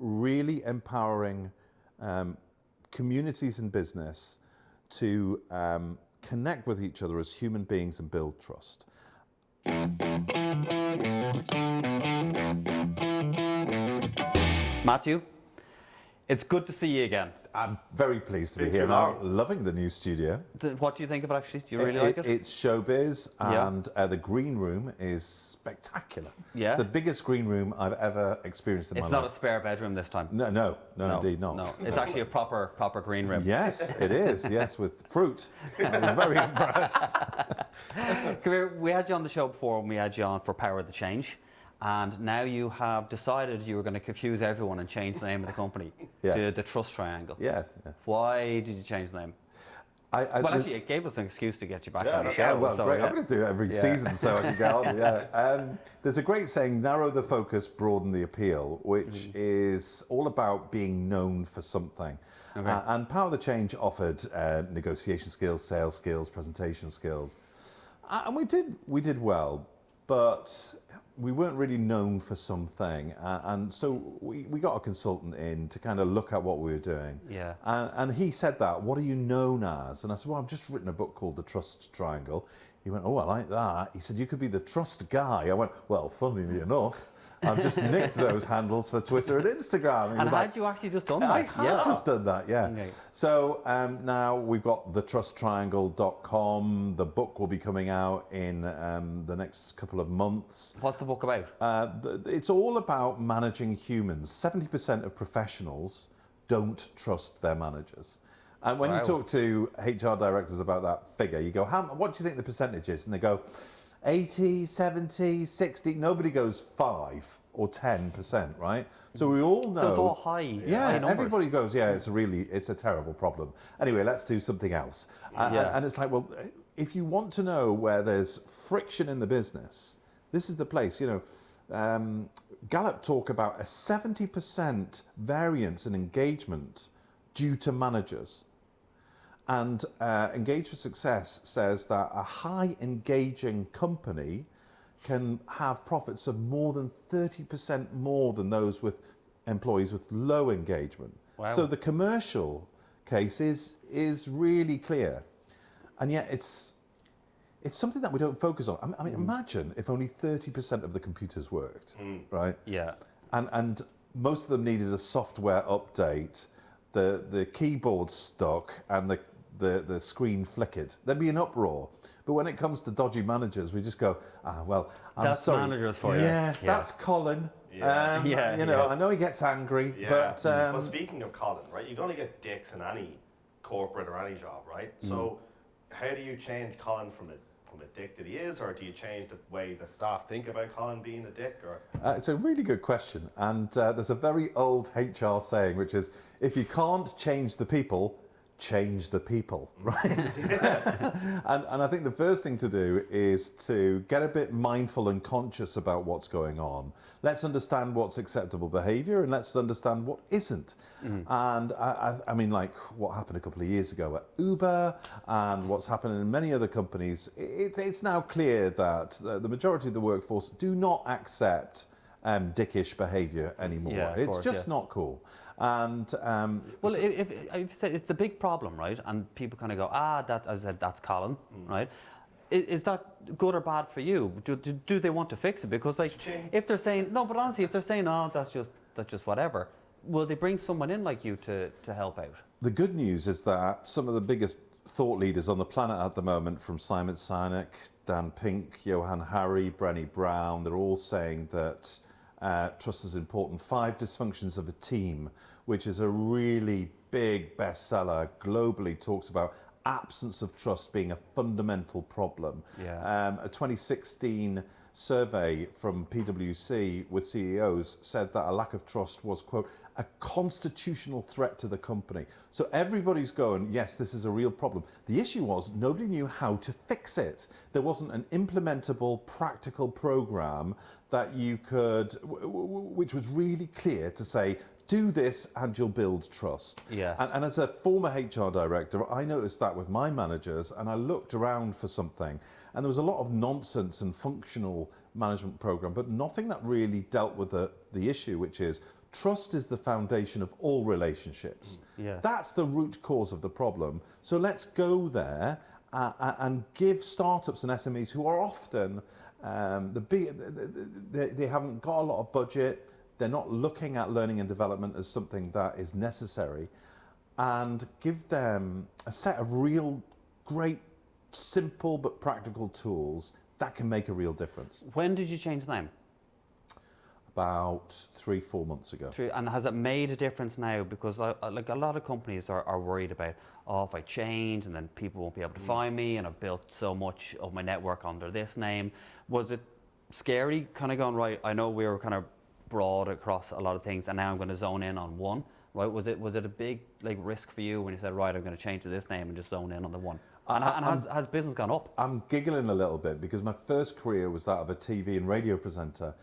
really empowering communities in business to connect with each other as human beings and build trust. Matthew, it's good to see you again. I'm very pleased to be here now, loving the new studio. What do you think of it, actually? Do you really like it? It's showbiz, and the green room is spectacular. Yeah. It's the biggest green room I've ever experienced in my life. It's not a spare bedroom this time. No, indeed not. No, it's actually a proper green room. Yes, it is. Yes, with fruit. I was very impressed. Come here, we had you on the show before when we had you on for Power of the Change. And now you have decided you were going to confuse everyone and change the name of the company to the Trust Triangle. Yes. Yeah. Why did you change the name? Actually, it gave us an excuse to get you back on the show. Well, so, great. I'm going to do it every season so I can get on. There's a great saying, narrow the focus, broaden the appeal, which is all about being known for something. Okay. And Power of the Change offered negotiation skills, sales skills, presentation skills. And we did well, but we weren't really known for something, and so we got a consultant in to kind of look at what we were doing. Yeah. And he said that, what are you known as? And I said, well, I've just written a book called The Trust Triangle. He went, oh, I like that. He said, you could be the trust guy. I went, well, funnily enough, I've just nicked those handles for Twitter and Instagram. And had you actually just done that? I have just done that, yeah. Okay. So now we've got thetrusttriangle.com. The book will be coming out in the next couple of months. What's the book about? It's all about managing humans. 70% of professionals don't trust their managers. And when you talk to HR directors about that figure, you go, what do you think the percentage is? And they go, 80, 70, 60, nobody goes 5 or 10%, right? So we all know. So it's all high. Yeah, high everybody goes, yeah, it's a terrible problem. Anyway, let's do something else. And it's like, well, if you want to know where there's friction in the business, this is the place. You know, Gallup talk about a 70% variance in engagement due to managers. And Engage for Success says that a high engaging company can have profits of more than 30% more than those with employees with low engagement. Wow. So the commercial case is really clear. And yet it's something that we don't focus on. I mean, imagine if only 30% of the computers worked, right? Yeah. And most of them needed a software update. The keyboard stuck and the screen flickered. There'd be an uproar. But when it comes to dodgy managers, we just go, well, I'm sorry. That's managers for you. Yeah, that's Colin. You know, I know he gets angry, but... well, speaking of Colin, right, you're going to get dicks in any corporate or any job, right? So how do you change Colin from a dick that he is, or do you change the way the staff think about Colin being a dick? Or it's a really good question. And there's a very old HR saying, which is, if you can't change the people, change the people, right? and I think the first thing to do is to get a bit mindful and conscious about what's going on. Let's understand what's acceptable behavior and let's understand what isn't. And I mean, like what happened a couple of years ago at Uber and what's happening in many other companies, it's now clear that the majority of the workforce do not accept dickish behavior anymore. Yeah, it's just not cool. And well, if it's the big problem, right? And people kind of go, that, as I said, that's Colin, right? Is that good or bad for you? Do they want to fix it? Because like, if they're saying no, but honestly, if they're saying that's just whatever, will they bring someone in like you to help out? The good news is that some of the biggest thought leaders on the planet at the moment, from Simon Sinek, Dan Pink, Johan Hari, Brené Brown, they're all saying that trust is important. 5 Dysfunctions of a Team, which is a really big bestseller globally, talks about absence of trust being a fundamental problem. Yeah. A 2016 survey from PwC with CEOs said that a lack of trust was, quote, a constitutional threat to the company. So everybody's going, yes, this is a real problem. The issue was nobody knew how to fix it. There wasn't an implementable, practical program that you could, which was really clear to say, do this and you'll build trust. Yeah. And as a former HR director, I noticed that with my managers, and I looked around for something, and there was a lot of nonsense and functional management program, but nothing that really dealt with the issue, which is trust is the foundation of all relationships. Yeah. That's the root cause of the problem. So let's go there and give startups and SMEs who are often they haven't got a lot of budget, they're not looking at learning and development as something that is necessary, and give them a set of real great, simple but practical tools that can make a real difference. When did you change the name? About 3-4 months ago. And has it made a difference now? Because like a lot of companies are worried about, oh, if I change and then people won't be able to find me, and I've built so much of my network under this name. Was it scary kind of going, right, I know we were kind of broad across a lot of things and now I'm going to zone in on one, right? Was it a big like risk for you when you said, right, I'm going to change to this name and just zone in on the one? And has business gone up? I'm giggling a little bit because my first career was that of a TV and radio presenter.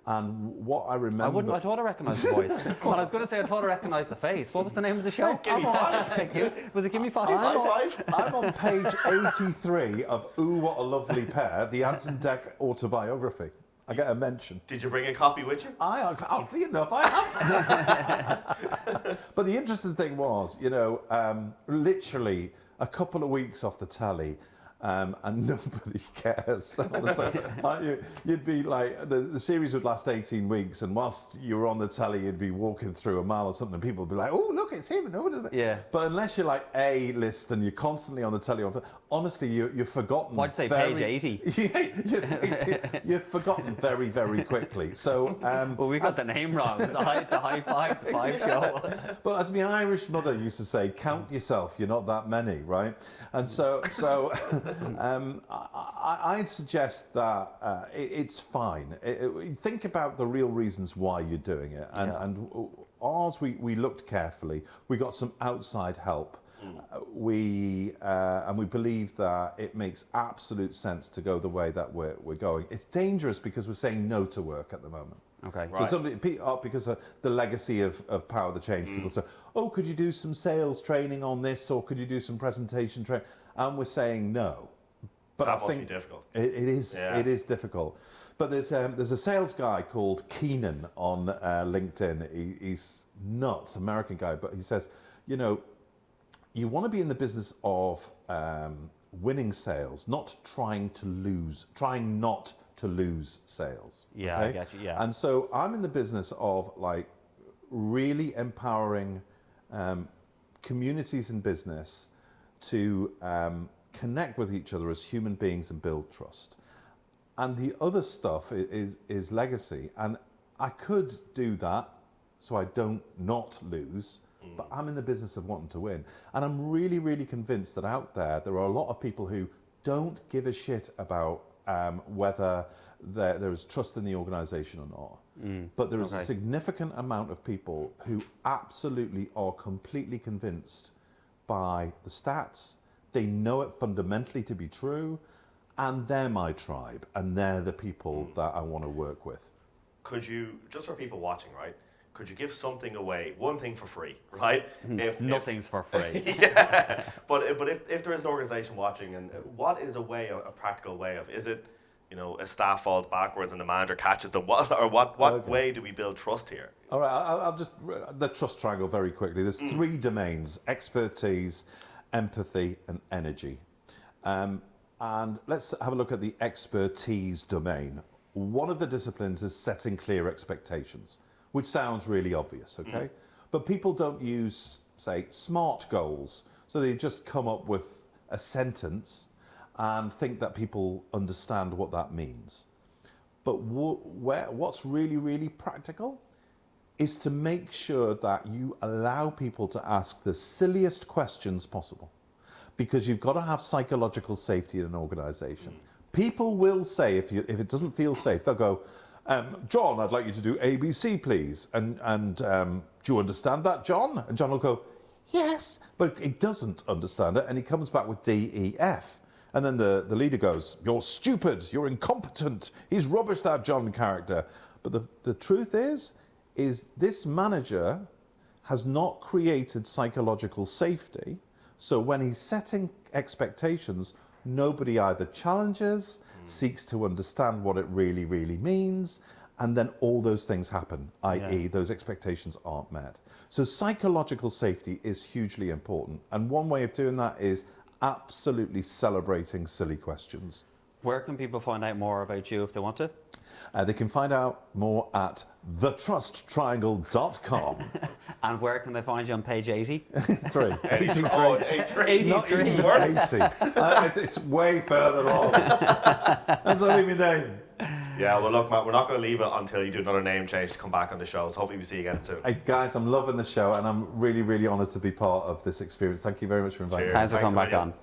And what I remember... I thought I recognised the voice. Well, I was going to say I thought I recognised the face. What was the name of the show? Gimme Five. Thank you. Was it Gimme Five? I'm on page 83 of Ooh, What a Lovely Pair, the Anton Deck autobiography. I get a mention. Did you bring a copy with you? Oddly enough, I have. But the interesting thing was, literally a couple of weeks off the telly, and nobody cares. You'd be like, the series would last 18 weeks, and whilst you were on the telly, you'd be walking through a mile or something, and people would be like, oh, look, it's him. No, is it? Yeah. But unless you're like A-list and you're constly on the telly, honestly, you're forgotten. Why'd you say page 80? You're forgotten very, very quickly. So, well, we got the name wrong. It's the High Five show. But as my Irish mother used to say, count yourself, you're not that many, right? And so I'd suggest that it's fine. Think about the real reasons why you're doing it. And ours, we looked carefully. We got some outside help. We believe that it makes absolute sense to go the way that we're going. It's dangerous because we're saying no to work at the moment. Okay. So somebody, because of the legacy of Power the Change, people say, oh, could you do some sales training on this, or could you do some presentation training? And we're saying no. But that I think must be difficult. It is. Yeah. It is difficult. But there's a sales guy called Keenan on LinkedIn. He's nuts, American guy, but he says, you want to be in the business of winning sales, not trying not to lose sales. Yeah, okay? I get you. Yeah. And so I'm in the business of like really empowering communities in business to connect with each other as human beings and build trust. And the other stuff is legacy. And I could do that so I don't not lose, but I'm in the business of wanting to win. And I'm really, really convinced that out there are a lot of people who don't give a shit about whether there is trust in the organization or not. But there is a significant amount of people who absolutely are completely convinced by the stats. They know it fundamentally to be true, and they're my tribe, and they're the people that I want to work with. Could you, just for people watching, right? Could you give something away, one thing for free, right? Nothing's for free. Yeah, but if there is an organisation watching, and what is a practical way of, is it, a staff falls backwards and the manager catches them, what way do we build trust here? All right, I'll just, the trust triangle very quickly. There's 3 domains: expertise, empathy, and energy. And let's have a look at the expertise domain. One of the disciplines is setting clear expectations, which sounds really obvious, okay? But people don't use, say, SMART goals. So they just come up with a sentence and think that people understand what that means. But what's really, really practical is to make sure that you allow people to ask the silliest questions possible, because you've got to have psychological safety in an organization. People will say, if it doesn't feel safe, they'll go, John, I'd like you to do ABC, please. And do you understand that, John? And John will go, yes, but he doesn't understand it, and he comes back with D, E, F. And then the leader goes, you're stupid, you're incompetent, he's rubbish, that John character. But the truth is this manager has not created psychological safety, so when he's setting expectations, nobody either challenges, seeks to understand what it really, really means, and then all those things happen, i.e. those expectations aren't met. So psychological safety is hugely important. And one way of doing that is absolutely celebrating silly questions. Where can people find out more about you if they want to? They can find out more at thetrusttriangle.com. And where can they find you on page 80? 3. 83. Oh, 83. Not even 80. It's way further on. That's only my name. Yeah, well, look, Matt, we're not going to leave it until you do another name change to come back on the show. So hopefully we see you again soon. Hey, guys, I'm loving the show, and I'm really, really honoured to be part of this experience. Thank you very much for inviting me. Thanks for Thanks coming a back million. on.